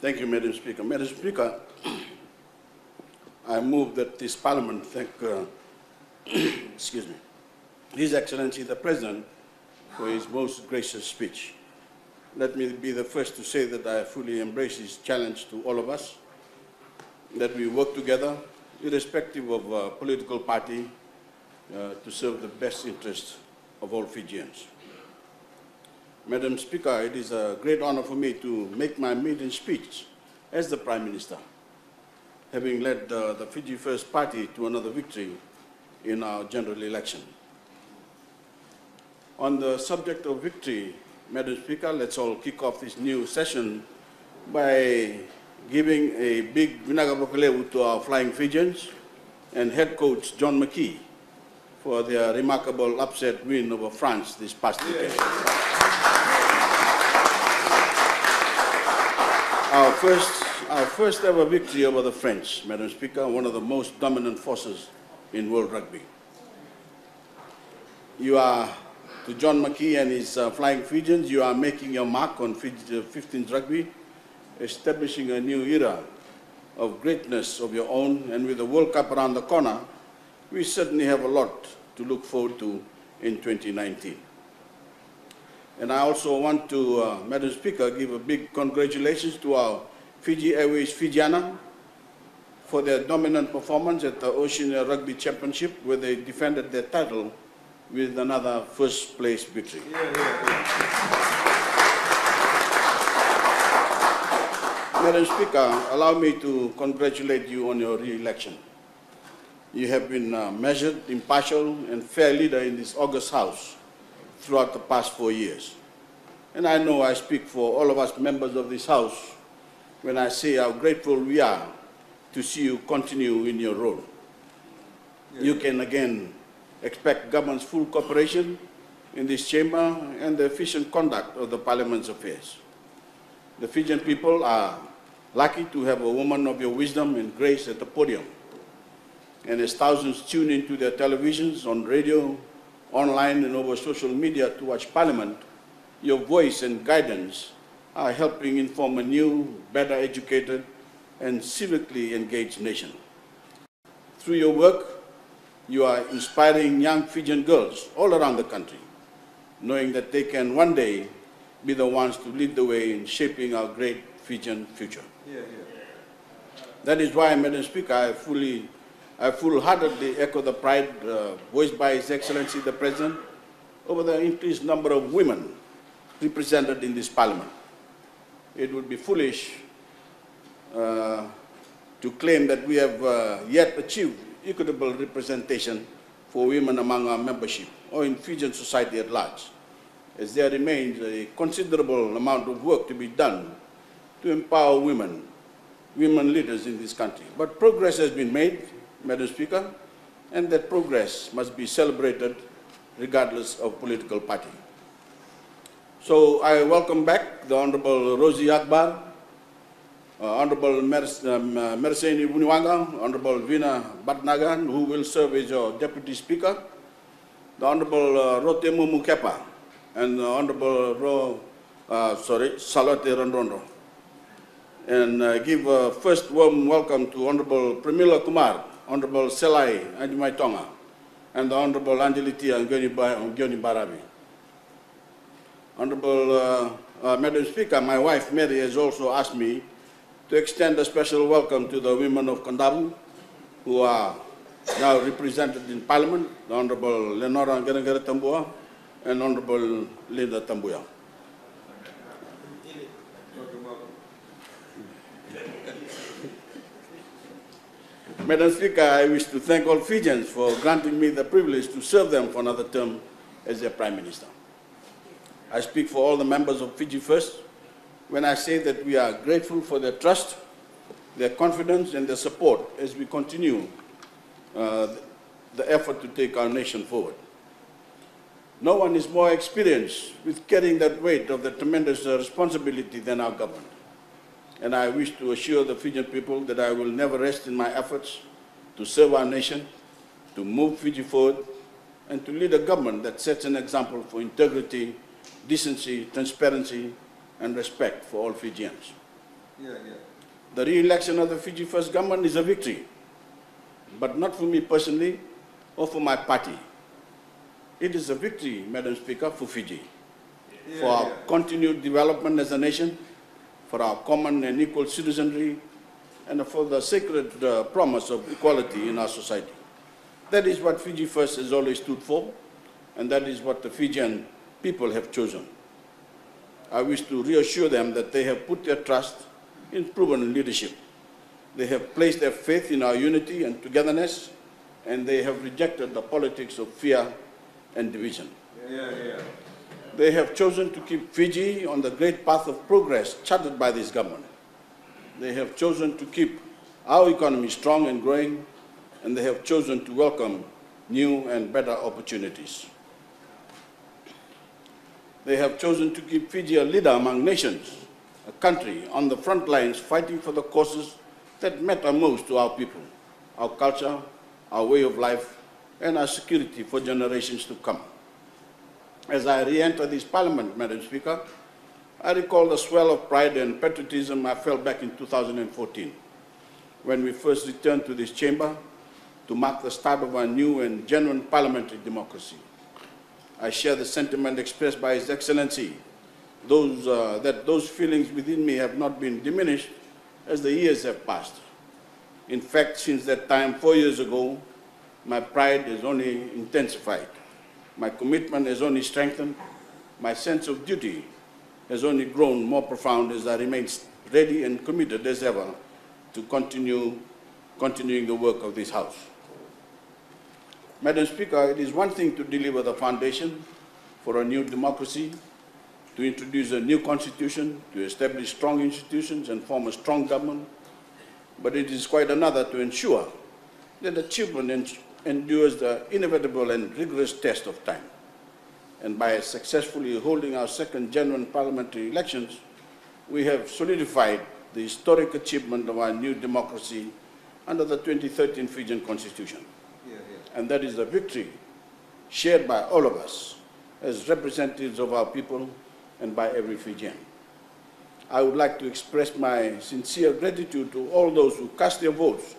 Thank you, Madam Speaker. Madam Speaker, I move that this Parliament thank excuse me, His Excellency the President for his most gracious speech. Let me be the first to say that I fully embrace his challenge to all of us, that we work together, irrespective of political party, to serve the best interests of all Fijians. Madam Speaker, it is a great honor for me to make my maiden speech as the Prime Minister, having led the Fiji First Party to another victory in our general election. On the subject of victory, Madam Speaker, let's all kick off this new session by giving a big vinagabokaleu to our flying Fijians and head coach John McKee for their remarkable upset win over France this past weekend. Our first ever victory over the French, Madam Speaker, one of the most dominant forces in world rugby. To John McKee and his flying Fijians, you are making your mark on Fiji 15th rugby, establishing a new era of greatness of your own, and with the World Cup around the corner, we certainly have a lot to look forward to in 2019. And I also want to, Madam Speaker, give a big congratulations to our Fiji Airways Fijiana for their dominant performance at the Oceania Rugby Championship, where they defended their title with another first place victory. Madam Speaker, allow me to congratulate you on your re-election. You have been a measured, impartial, and fair leader in this august House throughout the past 4 years. And I know I speak for all of us members of this House when I say how grateful we are to see you continue in your role. You can again expect government's full cooperation in this chamber and the efficient conduct of the Parliament's affairs. The Fijian people are lucky to have a woman of your wisdom and grace at the podium. And as thousands tune into their televisions, on radio, online, and over social media to watch Parliament, your voice and guidance are helping inform a new, better educated, and civically engaged nation. Through your work, you are inspiring young Fijian girls all around the country, knowing that they can one day be the ones to lead the way in shaping our great Fijian future. That is why, Madam Speaker, I full-heartedly echo the pride voiced by His Excellency the President over the increased number of women represented in this Parliament. It would be foolish to claim that we have yet achieved equitable representation for women among our membership or in Fijian society at large, as there remains a considerable amount of work to be done to empower women leaders in this country. But progress has been made, Madam Speaker, and that progress must be celebrated regardless of political party. So I welcome back the Honorable Rosie Akbar, Honorable Merseni Buniwanga, Honorable Vina Batnagan, who will serve as your Deputy Speaker, the Honorable Rotemu Mukepa, and the Honorable Salote Rondrondo. And give a first warm welcome to Honorable Pramila Kumar, Honorable Selai Anjumaitonga, and the Honorable Angelitia Ngioni Barabi. Honorable Madam Speaker, my wife Mary has also asked me to extend a special welcome to the women of Kondabu, who are now represented in Parliament, the Honorable Lenora Ngerengere Tambua and Honorable Linda Tambuya. Madam Speaker, I wish to thank all Fijians for granting me the privilege to serve them for another term as their Prime Minister. I speak for all the members of Fiji First when I say that we are grateful for their trust, their confidence, and their support as we continue the effort to take our nation forward. No one is more experienced with carrying that weight of the tremendous responsibility than our government. And I wish to assure the Fijian people that I will never rest in my efforts to serve our nation, to move Fiji forward, and to lead a government that sets an example for integrity, decency, transparency, and respect for all Fijians. The re-election of the Fiji First government is a victory, but not for me personally or for my party. It is a victory, Madam Speaker, for Fiji, for our continued development as a nation, for our common and equal citizenry, and for the sacred promise of equality in our society. That is what Fiji First has always stood for, and that is what the Fijian people have chosen. I wish to reassure them that they have put their trust in proven leadership. They have placed their faith in our unity and togetherness, and they have rejected the politics of fear and division. They have chosen to keep Fiji on the great path of progress charted by this government. They have chosen to keep our economy strong and growing, and they have chosen to welcome new and better opportunities. They have chosen to keep Fiji a leader among nations, a country on the front lines fighting for the causes that matter most to our people, our culture, our way of life, and our security for generations to come. As I re-enter this Parliament, Madam Speaker, I recall the swell of pride and patriotism I felt back in 2014, when we first returned to this chamber to mark the start of our new and genuine parliamentary democracy. I share the sentiment expressed by His Excellency, that those feelings within me have not been diminished as the years have passed. In fact, since that time, 4 years ago, my pride has only intensified. My commitment has only strengthened. My sense of duty has only grown more profound as I remain ready and committed as ever to continuing the work of this House. Madam Speaker, it is one thing to deliver the foundation for a new democracy, to introduce a new constitution, to establish strong institutions and form a strong government, but it is quite another to ensure that achievement endures the inevitable and rigorous test of time. And by successfully holding our second genuine parliamentary elections, we have solidified the historic achievement of our new democracy under the 2013 Fijian Constitution. And that is a victory shared by all of us as representatives of our people and by every Fijian. I would like to express my sincere gratitude to all those who cast their votes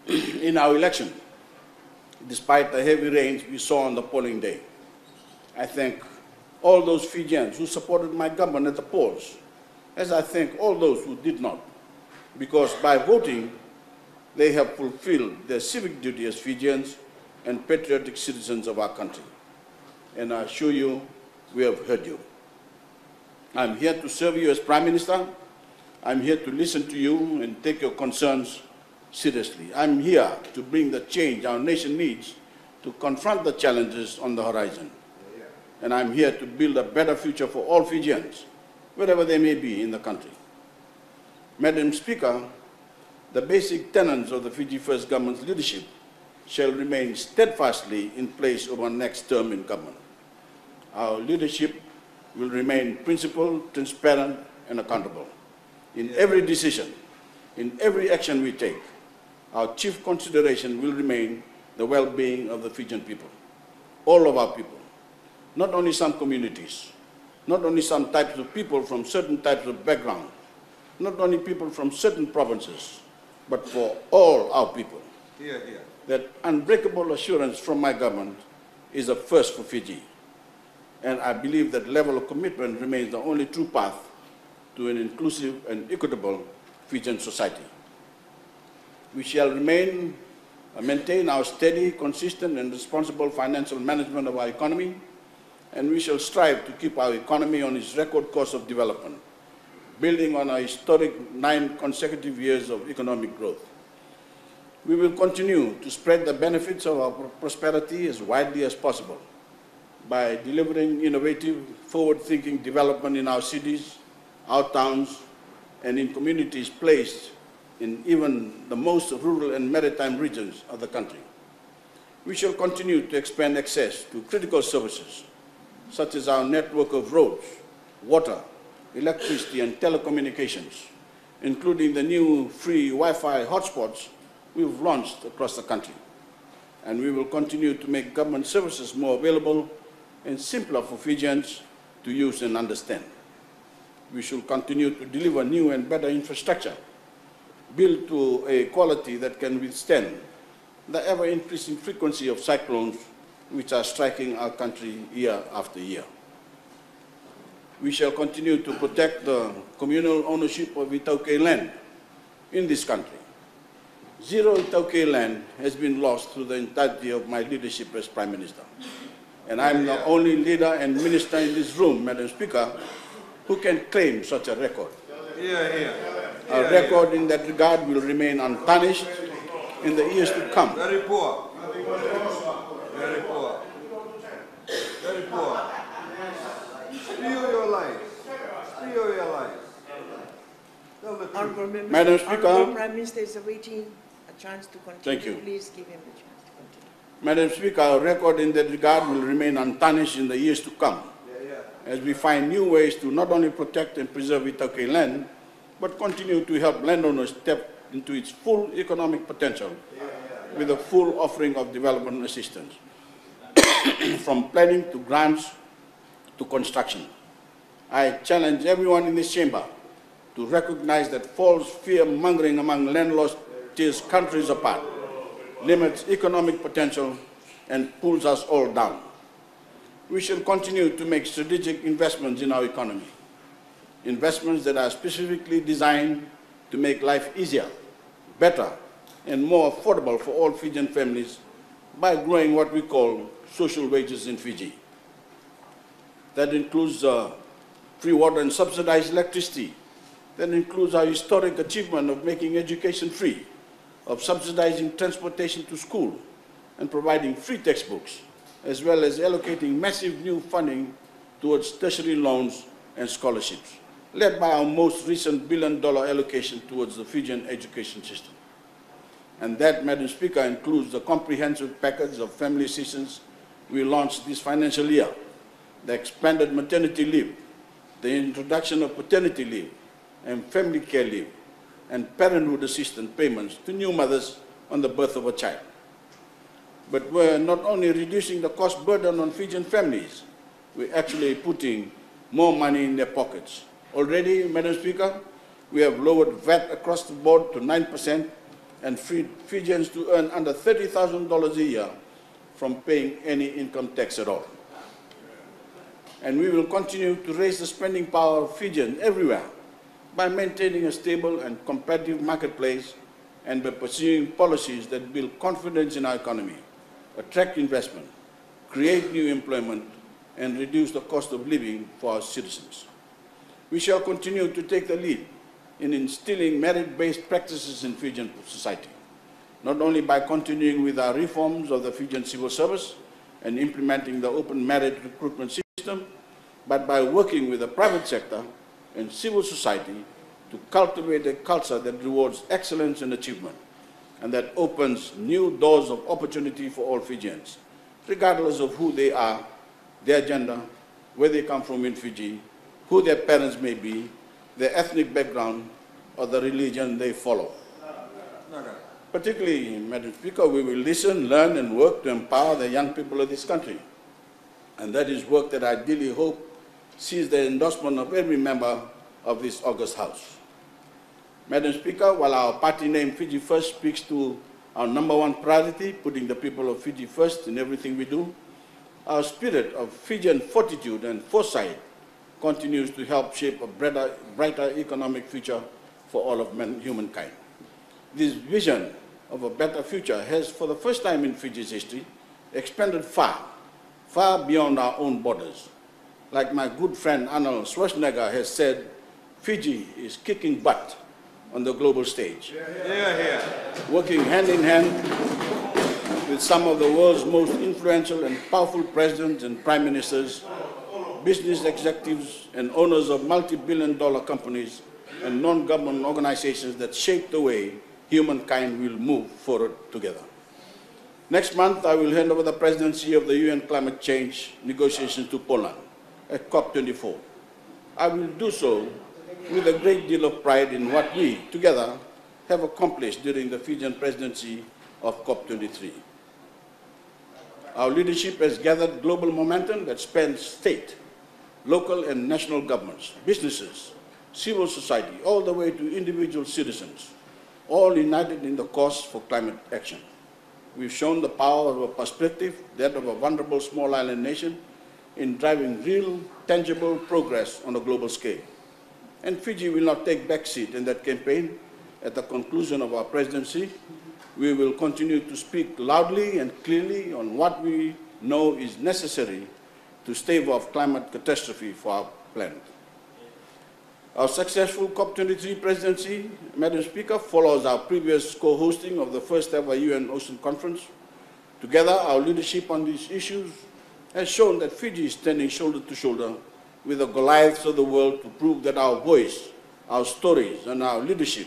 in our election, despite the heavy rains we saw on the polling day. I thank all those Fijians who supported my government at the polls, as I thank all those who did not, because by voting, they have fulfilled their civic duty as Fijians and patriotic citizens of our country. And I assure you, we have heard you. I'm here to serve you as Prime Minister. I'm here to listen to you and take your concerns seriously. I'm here to bring the change our nation needs to confront the challenges on the horizon. And I'm here to build a better future for all Fijians, wherever they may be in the country. Madam Speaker, the basic tenets of the Fiji First government's leadership shall remain steadfastly in place over our next term in government. Our leadership will remain principled, transparent, and accountable. In every decision, in every action we take, our chief consideration will remain the well-being of the Fijian people, all of our people, not only some communities, not only some types of people from certain types of background, not only people from certain provinces, but for all our people. That unbreakable assurance from my government is a first for Fiji. And I believe that level of commitment remains the only true path to an inclusive and equitable Fijian society. We shall maintain our steady, consistent, and responsible financial management of our economy, and we shall strive to keep our economy on its record course of development, building on our historic 9 consecutive years of economic growth. We will continue to spread the benefits of our prosperity as widely as possible by delivering innovative, forward-thinking development in our cities, our towns, and in communities placed in even the most rural and maritime regions of the country. We shall continue to expand access to critical services, such as our network of roads, water, electricity, and telecommunications, including the new free Wi-Fi hotspots we've launched across the country. And we will continue to make government services more available and simpler for Fijians to use and understand. we should continue to deliver new and better infrastructure, built to a quality that can withstand the ever-increasing frequency of cyclones which are striking our country year after year. We shall continue to protect the communal ownership of iTaukei land in this country. Zero iTaukei land has been lost through the entirety of my leadership as Prime Minister. And I'm the only leader and minister in this room, Madam Speaker, who can claim such a record. A record in that regard will remain untarnished in the years to come. Very poor. Very poor. Very poor. Spill your life. Spill your life. Tell the truth. Madam Speaker. Honourable Prime Minister is awaiting a chance to continue. Thank you. Please give him the chance to continue. Madam Speaker, our record in that regard will remain untarnished in the years to come, as we find new ways to not only protect and preserve iTaukei land, but continue to help landowners tap into its full economic potential with a full offering of development assistance, from planning to grants to construction. I challenge everyone in this chamber to recognize that false fear-mongering among landlords tears countries apart, limits economic potential, and pulls us all down. We shall continue to make strategic investments in our economy, investments that are specifically designed to make life easier, better, and more affordable for all Fijian families by growing what we call social wages in Fiji. That includes free water and subsidized electricity. That includes our historic achievement of making education free, of subsidizing transportation to school, and providing free textbooks, as well as allocating massive new funding towards tertiary loans and scholarships, led by our most recent $1 billion allocation towards the Fijian education system. And that, Madam Speaker, includes the comprehensive package of family assistance we launched this financial year, the expanded maternity leave, the introduction of paternity leave and family care leave, and parenthood assistance payments to new mothers on the birth of a child. But we're not only reducing the cost burden on Fijian families, we're actually putting more money in their pockets. Already, Madam Speaker, we have lowered VAT across the board to 9% and freed Fijians to earn under $30,000 a year from paying any income tax at all. And we will continue to raise the spending power of Fijians everywhere by maintaining a stable and competitive marketplace and by pursuing policies that build confidence in our economy, attract investment, create new employment, and reduce the cost of living for our citizens. We shall continue to take the lead in instilling merit-based practices in Fijian society, not only by continuing with our reforms of the Fijian civil service and implementing the open merit recruitment system, but by working with the private sector and civil society to cultivate a culture that rewards excellence and achievement, and that opens new doors of opportunity for all Fijians, regardless of who they are, their gender, where they come from in Fiji, who their parents may be, their ethnic background, or the religion they follow. Particularly, Madam Speaker, we will listen, learn, and work to empower the young people of this country. And that is work that I ideally hope sees the endorsement of every member of this august House. Madam Speaker, while our party name Fiji First speaks to our #1 priority, putting the people of Fiji first in everything we do, our spirit of Fijian fortitude and foresight continues to help shape a brighter economic future for all of humankind. This vision of a better future has, for the first time in Fiji's history, expanded far beyond our own borders. Like my good friend Arnold Schwarzenegger has said, Fiji is kicking butt on the global stage, working hand in hand with some of the world's most influential and powerful presidents and prime ministers, business executives, and owners of multi-billion-dollar companies and non-government organizations that shape the way humankind will move forward together. Next month, I will hand over the presidency of the UN climate change negotiations to Poland at COP24. I will do so with a great deal of pride in what we, together, have accomplished during the Fijian presidency of COP23. Our leadership has gathered global momentum that spans state, local and national governments, businesses, civil society, all the way to individual citizens, all united in the cause for climate action. We've shown the power of a perspective, that of a vulnerable small island nation, in driving real, tangible progress on a global scale. And Fiji will not take backseat in that campaign. At the conclusion of our presidency, we will continue to speak loudly and clearly on what we know is necessary to stave off climate catastrophe for our planet. Our successful COP23 presidency, Madam Speaker, follows our previous co-hosting of the first ever UN Ocean Conference. Together, our leadership on these issues has shown that Fiji is standing shoulder to shoulder with the Goliaths of the world to prove that our voice, our stories, and our leadership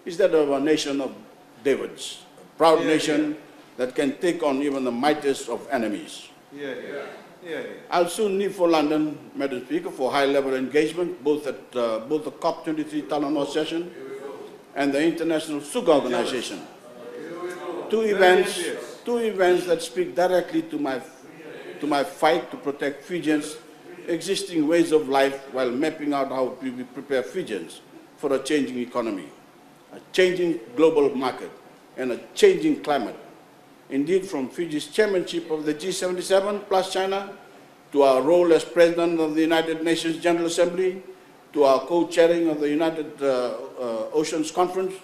is that of a nation of Davids, a proud nation that can take on even the mightiest of enemies. I'll soon leave for London, Madam Speaker, for high-level engagement, both at both the COP23 Talanoa session and the International Sugar Organization. Two events that speak directly to my fight to protect Fijians' existing ways of life while mapping out how we prepare Fijians for a changing economy, a changing global market, and a changing climate. Indeed, from Fiji's chairmanship of the G77 plus China, to our role as President of the United Nations General Assembly, to our co-chairing of the United Oceans Conference,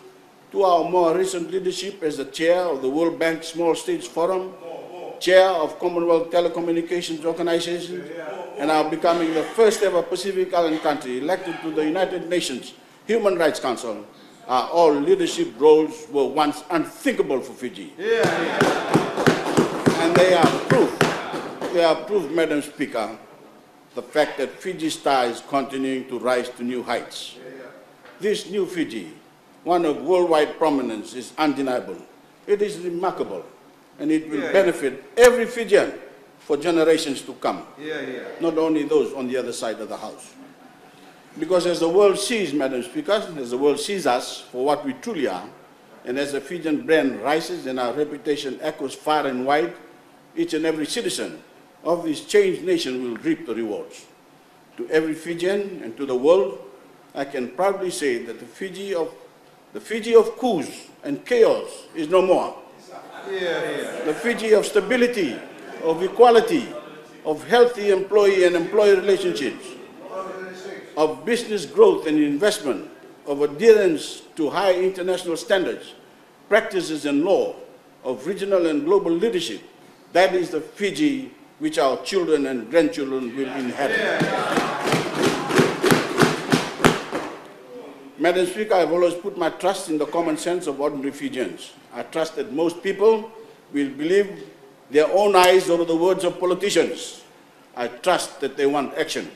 to our more recent leadership as the chair of the World Bank Small States Forum, chair of Commonwealth Telecommunications Organization, and now becoming the first ever Pacific Island country elected to the United Nations Human Rights Council, all leadership roles were once unthinkable for Fiji. And they are proof, Madam Speaker, the fact that Fiji's star is continuing to rise to new heights. This new Fiji, one of worldwide prominence, is undeniable. It is remarkable, and it will benefit every Fijian for generations to come, not only those on the other side of the house. Because as the world sees, Madam Speaker, as the world sees us for what we truly are, and as the Fijian brand rises and our reputation echoes far and wide, each and every citizen of this changed nation will reap the rewards. To every Fijian and to the world, I can proudly say that the Fiji of coups and chaos is no more. The Fiji of stability, of equality, of healthy employee and employee relationships, of business growth and investment, of adherence to high international standards, practices and law, of regional and global leadership, that is the Fiji which our children and grandchildren will inherit. Madam Speaker, I've always put my trust in the common sense of ordinary Fijians. I trust that most people will believe their own eyes over the words of politicians. I trust that they want action,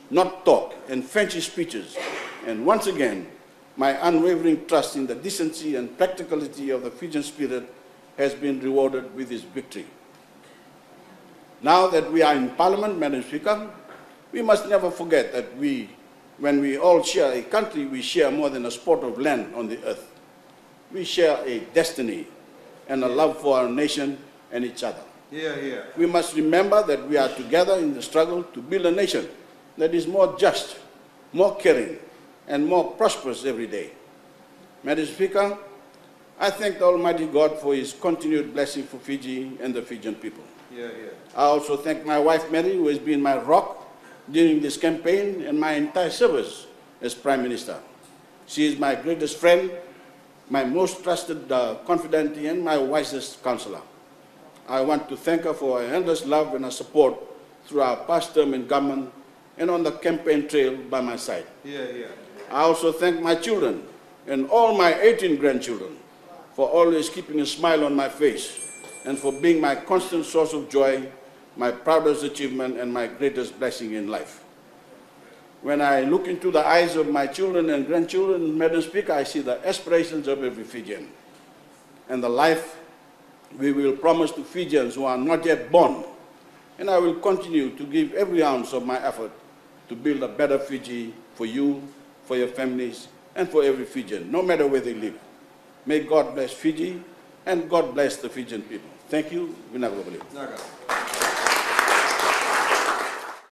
not talk and fancy speeches. And once again, my unwavering trust in the decency and practicality of the Fijian spirit has been rewarded with this victory. Now that we are in Parliament, Madam Speaker, we must never forget that when we all share a country, we share more than a spot of land on the earth. We share a destiny and a love for our nation and each other. We must remember that we are together in the struggle to build a nation that is more just, more caring, and more prosperous every day. Madam Speaker, I thank the Almighty God for His continued blessing for Fiji and the Fijian people. I also thank my wife Mary, who has been my rock during this campaign and my entire service as Prime Minister. She is my greatest friend, my most trusted confidant, and my wisest counselor. I want to thank her for her endless love and her support through our past term in government and on the campaign trail by my side. I also thank my children and all my 18 grandchildren for always keeping a smile on my face and for being my constant source of joy, my proudest achievement, and my greatest blessing in life. When I look into the eyes of my children and grandchildren, Madam Speaker, I see the aspirations of every Fijian and the life we will promise to Fijians who are not yet born. And I will continue to give every ounce of my effort to build a better Fiji for you, for your families, and for every Fijian, no matter where they live. May God bless Fiji, and God bless the Fijian people. Thank you. Vinagobali.